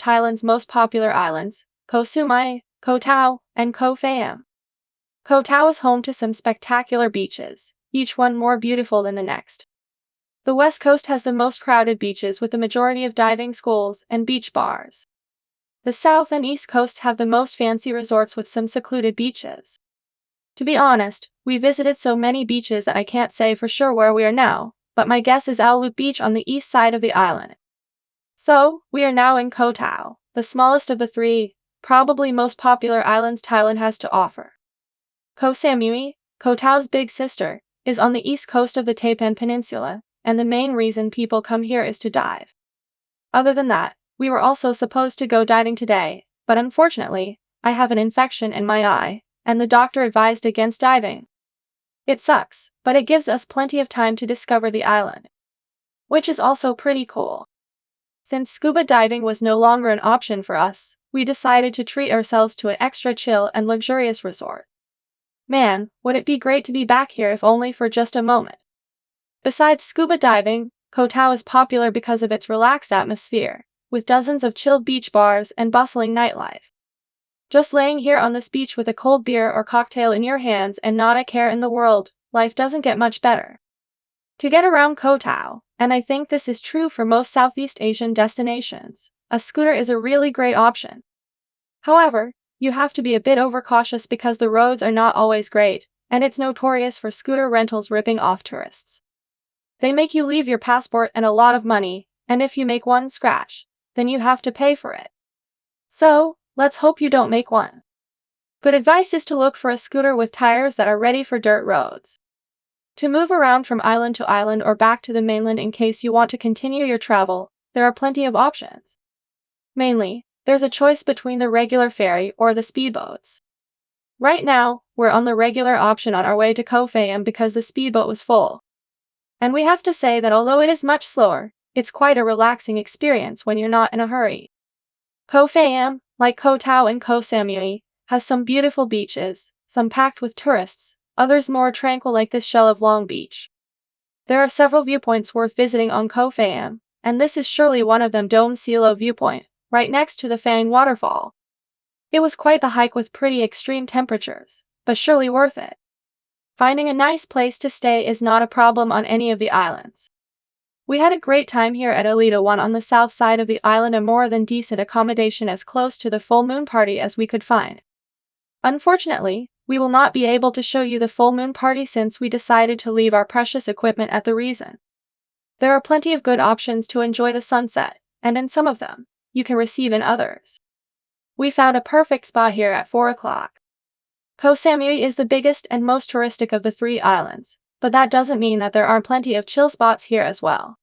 Thailand's most popular islands, Koh Samui, Koh Tao, and Koh Phaam. Koh Tao is home to some spectacular beaches, each one more beautiful than the next. The west coast has the most crowded beaches with the majority of diving schools and beach bars. The south and east coasts have the most fancy resorts with some secluded beaches. To be honest, we visited so many beaches that I can't say for sure where we are now, but my guess is Ao Loop Beach on the east side of the island. So, we are now in Koh Tao, the smallest of the three, probably most popular islands Thailand has to offer. Koh Samui, Koh Tao's big sister, is on the east coast of the Taipan Peninsula, and the main reason people come here is to dive. Other than that, we were also supposed to go diving today, but unfortunately, I have an infection in my eye, and the doctor advised against diving. It sucks, but it gives us plenty of time to discover the island, which is also pretty cool. Since scuba diving was no longer an option for us, we decided to treat ourselves to an extra chill and luxurious resort. Man, would it be great to be back here if only for just a moment. Besides scuba diving, Koh Tao is popular because of its relaxed atmosphere, with dozens of chilled beach bars and bustling nightlife. Just laying here on this beach with a cold beer or cocktail in your hands and not a care in the world, life doesn't get much better. To get around Koh Tao, and I think this is true for most Southeast Asian destinations, a scooter is a really great option. However, you have to be a bit overcautious because the roads are not always great, and it's notorious for scooter rentals ripping off tourists. They make you leave your passport and a lot of money, and if you make one scratch, then you have to pay for it. So, let's hope you don't make one. Good advice is to look for a scooter with tires that are ready for dirt roads. To move around from island to island or back to the mainland in case you want to continue your travel, there are plenty of options. Mainly, there's a choice between the regular ferry or the speedboats. Right now, we're on the regular option on our way to Koh Phaam because the speedboat was full. And we have to say that although it is much slower, it's quite a relaxing experience when you're not in a hurry. Koh Phaam, like Koh Tao and Koh Samui, has some beautiful beaches, some packed with tourists, others more tranquil like this shell of Long Beach. There are several viewpoints worth visiting on Koh Phaam, and this is surely one of them. Dome Silo viewpoint, right next to the Phang waterfall. It was quite the hike with pretty extreme temperatures, but surely worth it. Finding a nice place to stay is not a problem on any of the islands. We had a great time here at Alita 1 on the south side of the island, a more than decent accommodation as close to the full moon party as we could find. Unfortunately, we will not be able to show you the full moon party since we decided to leave our precious equipment at the Reason. There are plenty of good options to enjoy the sunset, and in some of them, you can receive in others. We found a perfect spot here at 4 o'clock. Koh Samui is the biggest and most touristic of the three islands, but that doesn't mean that there aren't plenty of chill spots here as well.